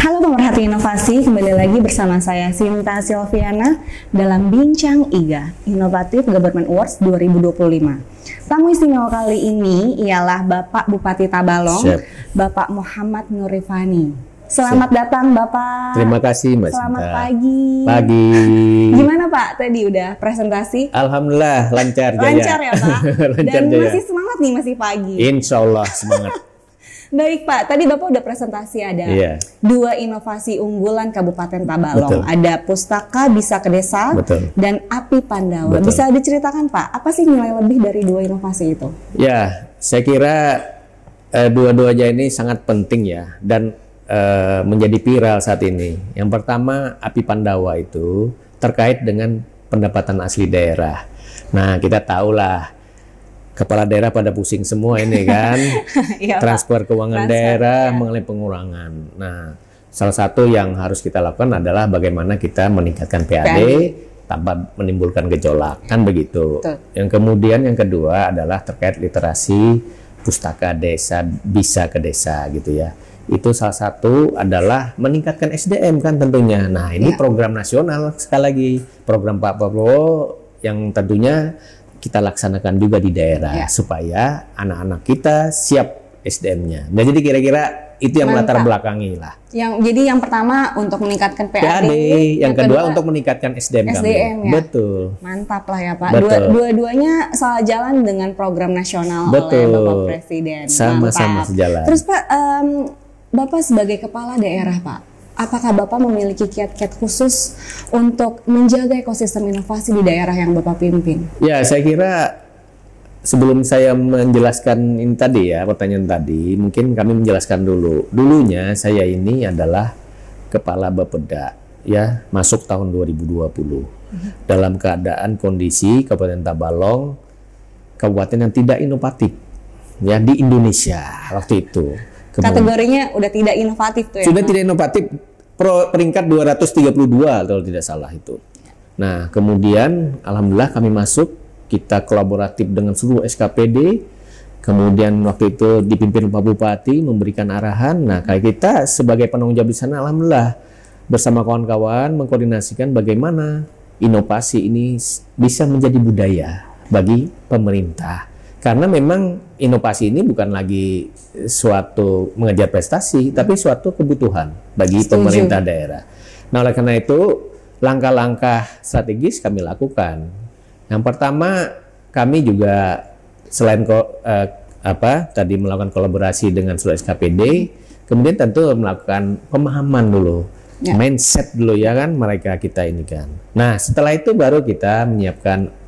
Halo pemerhati inovasi, kembali lagi bersama saya Sinta Silviana dalam Bincang IGA, Inovatif Government Awards 2025. Tamu istimewa kali ini ialah Bapak Bupati Tabalong, Bapak Muhammad Nurifani. Selamat datang Bapak. Terima kasih Mbak Sinta. Selamat pagi. Pagi. Gimana Pak, tadi udah presentasi? Alhamdulillah lancar jaya. Lancar ya Pak? Lancar Dan jaya. masih semangat nih, masih pagi. Insya Allah semangat. Baik Pak, tadi Bapak udah presentasi ada dua inovasi unggulan Kabupaten Tabalong. Betul. Ada Pustaka Bisa ke Desa dan Api Pandawa. Betul. Bisa diceritakan Pak, apa sih nilai lebih dari dua inovasi itu? Ya, saya kira dua-duanya ini sangat penting ya dan menjadi viral saat ini. Yang pertama Api Pandawa itu terkait dengan pendapatan asli daerah. Nah, kita tahulah kepala daerah pada pusing semua ini kan, Iya, transfer keuangan Transfer, daerah ya. mengenai pengurangan. Nah, salah satu yang harus kita lakukan adalah bagaimana kita meningkatkan PAD tanpa menimbulkan gejolak, kan begitu. Betul. Yang kemudian yang kedua adalah terkait literasi pustaka desa bisa ke desa gitu ya. Itu salah satu adalah meningkatkan SDM kan tentunya. Nah, ini program nasional sekali lagi, program Pak Prabowo yang tentunya kita laksanakan juga di daerah supaya anak-anak kita siap SDM-nya. Nah, jadi kira-kira itu yang melatar belakangi lah. Jadi yang pertama untuk meningkatkan PAD, yang kedua untuk meningkatkan SDM kami. Ya? Betul. Mantap lah ya Pak. Betul. Dua-duanya salah jalan dengan program nasional oleh Bapak Presiden. Sama-sama sejalan. Terus Pak, Bapak sebagai kepala daerah Pak, apakah Bapak memiliki kiat-kiat khusus untuk menjaga ekosistem inovasi di daerah yang Bapak pimpin? Ya, saya kira sebelum saya menjelaskan ini tadi ya, pertanyaan tadi, mungkin kami menjelaskan dulu. Dulunya saya ini adalah Kepala Bapeda, ya, masuk tahun 2020. Dalam keadaan kondisi Kabupaten Tabalong, kabupaten yang tidak inovatif, ya, di Indonesia waktu itu. Kategorinya udah tidak inovatif tuh ya? Sudah tidak inovatif, peringkat 232 kalau tidak salah itu. Nah, kemudian alhamdulillah kami masuk, kita kolaboratif dengan seluruh SKPD, kemudian waktu itu dipimpin Pak Bupati memberikan arahan. Nah, kayak kita sebagai penanggung jawab di sana alhamdulillah bersama kawan-kawan mengkoordinasikan bagaimana inovasi ini bisa menjadi budaya bagi pemerintah. Karena memang inovasi ini bukan lagi suatu mengejar prestasi, tapi suatu kebutuhan bagi pemerintah daerah. Nah, oleh karena itu, langkah-langkah strategis kami lakukan. Yang pertama, kami juga selain tadi melakukan kolaborasi dengan seluruh SKPD, kemudian tentu melakukan pemahaman dulu, mindset dulu ya kan mereka kita ini kan. Nah, setelah itu baru kita menyiapkan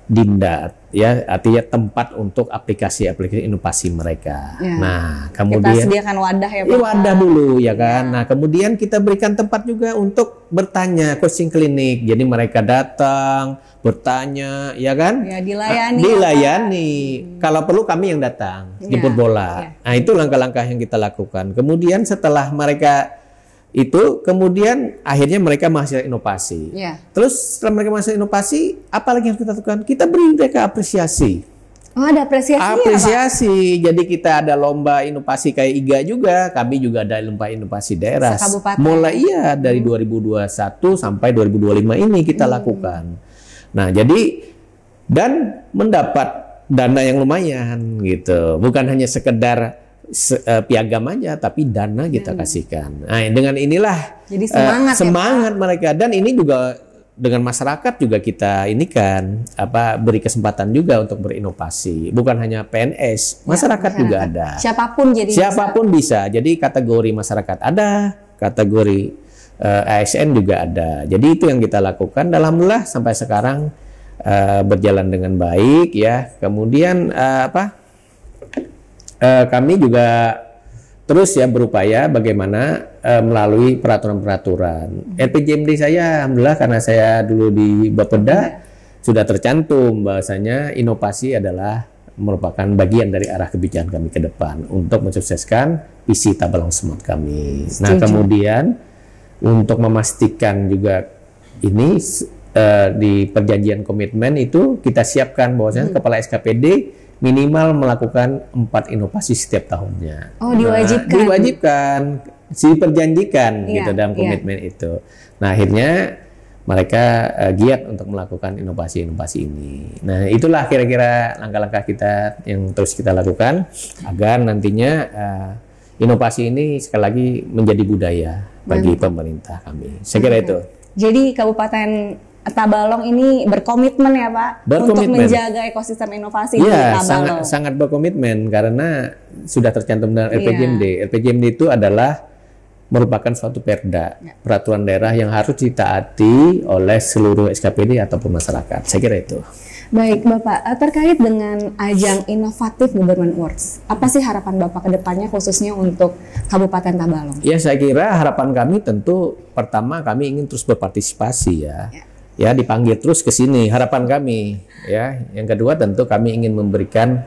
Dindat, ya, artinya tempat untuk aplikasi-aplikasi inovasi mereka. Nah, kemudian kita sediakan wadah ya Pak. Wadah dulu ya kan. Nah, kemudian kita berikan tempat juga untuk bertanya, coaching klinik. Jadi mereka datang, bertanya, ya kan? Ya, dilayani. Dilayani. Kalau perlu kami yang datang, jemput bola. Nah, itu langkah-langkah yang kita lakukan. Kemudian setelah mereka itu, kemudian akhirnya mereka menghasilkan inovasi. Terus setelah mereka menghasilkan inovasi, apa lagi yang kita lakukan? Kita beri mereka apresiasi. Oh, ada apresiasi Apresiasi. Ya, jadi kita ada lomba inovasi kayak IGA juga. Kami juga ada lomba inovasi daerah. Mulai dari 2021 sampai 2025 ini kita lakukan. Nah, jadi dan mendapat dana yang lumayan gitu. Bukan hanya sekedar piagam aja, tapi dana kita kasihkan. Nah, dengan inilah jadi semangat mereka, dan ini juga dengan masyarakat juga kita ini kan beri kesempatan juga untuk berinovasi. Bukan hanya PNS, masyarakat juga ada. Siapapun bisa. Jadi kategori masyarakat ada, kategori ASN juga ada. Jadi itu yang kita lakukan. Alhamdulillah sampai sekarang berjalan dengan baik ya. Kemudian kami juga terus ya berupaya bagaimana melalui peraturan-peraturan. RPJMD saya alhamdulillah karena saya dulu di Bapeda sudah tercantum bahwasanya inovasi adalah merupakan bagian dari arah kebijakan kami ke depan untuk mensukseskan visi Tabalong Smart kami. Nah, kemudian untuk memastikan juga ini di perjanjian komitmen itu kita siapkan bahwasanya kepala SKPD minimal melakukan 4 inovasi setiap tahunnya. Oh, diwajibkan. Diwajibkan. diperjanjikan gitu dalam iya. komitmen itu. Nah, akhirnya mereka giat untuk melakukan inovasi-inovasi ini. Nah, itulah kira-kira langkah-langkah kita yang terus kita lakukan agar nantinya inovasi ini sekali lagi menjadi budaya bagi pemerintah kami. Saya kira itu. Jadi Kabupaten Tabalong ini berkomitmen ya Pak untuk menjaga ekosistem inovasi di Tabalong. Sangat berkomitmen karena sudah tercantum dalam RPJMD. RPJMD itu adalah merupakan suatu perda, peraturan daerah yang harus ditaati oleh seluruh SKPD ataupun masyarakat. Saya kira itu. Baik Bapak, terkait dengan ajang inovatif Government Awards, apa sih harapan Bapak ke depannya khususnya untuk Kabupaten Tabalong? Ya, saya kira harapan kami tentu pertama kami ingin terus berpartisipasi ya dipanggil terus ke sini, harapan kami ya. Yang kedua tentu kami ingin memberikan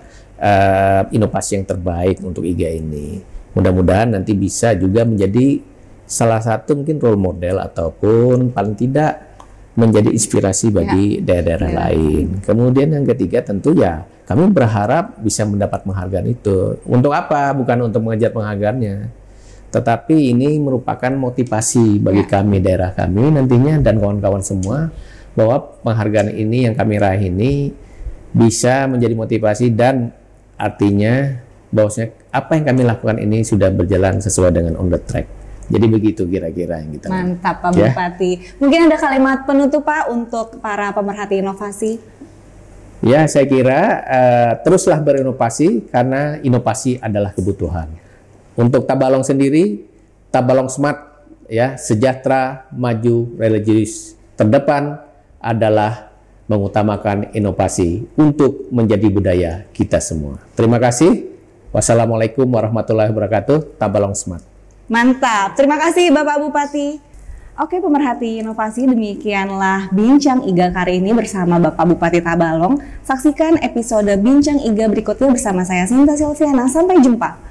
inovasi yang terbaik untuk IGA ini. Mudah-mudahan nanti bisa juga menjadi salah satu mungkin role model ataupun paling tidak menjadi inspirasi bagi daerah-daerah lain. Kemudian yang ketiga tentu ya kami berharap bisa mendapat penghargaan itu. Untuk apa? Bukan untuk mengejar penghargaannya, tetapi ini merupakan motivasi bagi kami, daerah kami nantinya dan kawan-kawan semua, bahwa penghargaan ini yang kami raih ini bisa menjadi motivasi dan artinya bahwasanya apa yang kami lakukan ini sudah berjalan sesuai dengan on the track. Jadi begitu kira-kira yang kita Mantap Pak Bupati. Mungkin ada kalimat penutup Pak untuk para pemerhati inovasi? Ya, saya kira teruslah berinovasi karena inovasi adalah kebutuhan. Untuk Tabalong sendiri, Tabalong Smart ya, sejahtera, maju, religius terdepan adalah mengutamakan inovasi untuk menjadi budaya kita semua. Terima kasih. Wassalamualaikum warahmatullahi wabarakatuh. Tabalong Smart. Mantap. Terima kasih Bapak Bupati. Oke pemerhati inovasi, demikianlah Bincang IGA kali ini bersama Bapak Bupati Tabalong. Saksikan episode Bincang IGA berikutnya bersama saya Sinta Silviana. Sampai jumpa.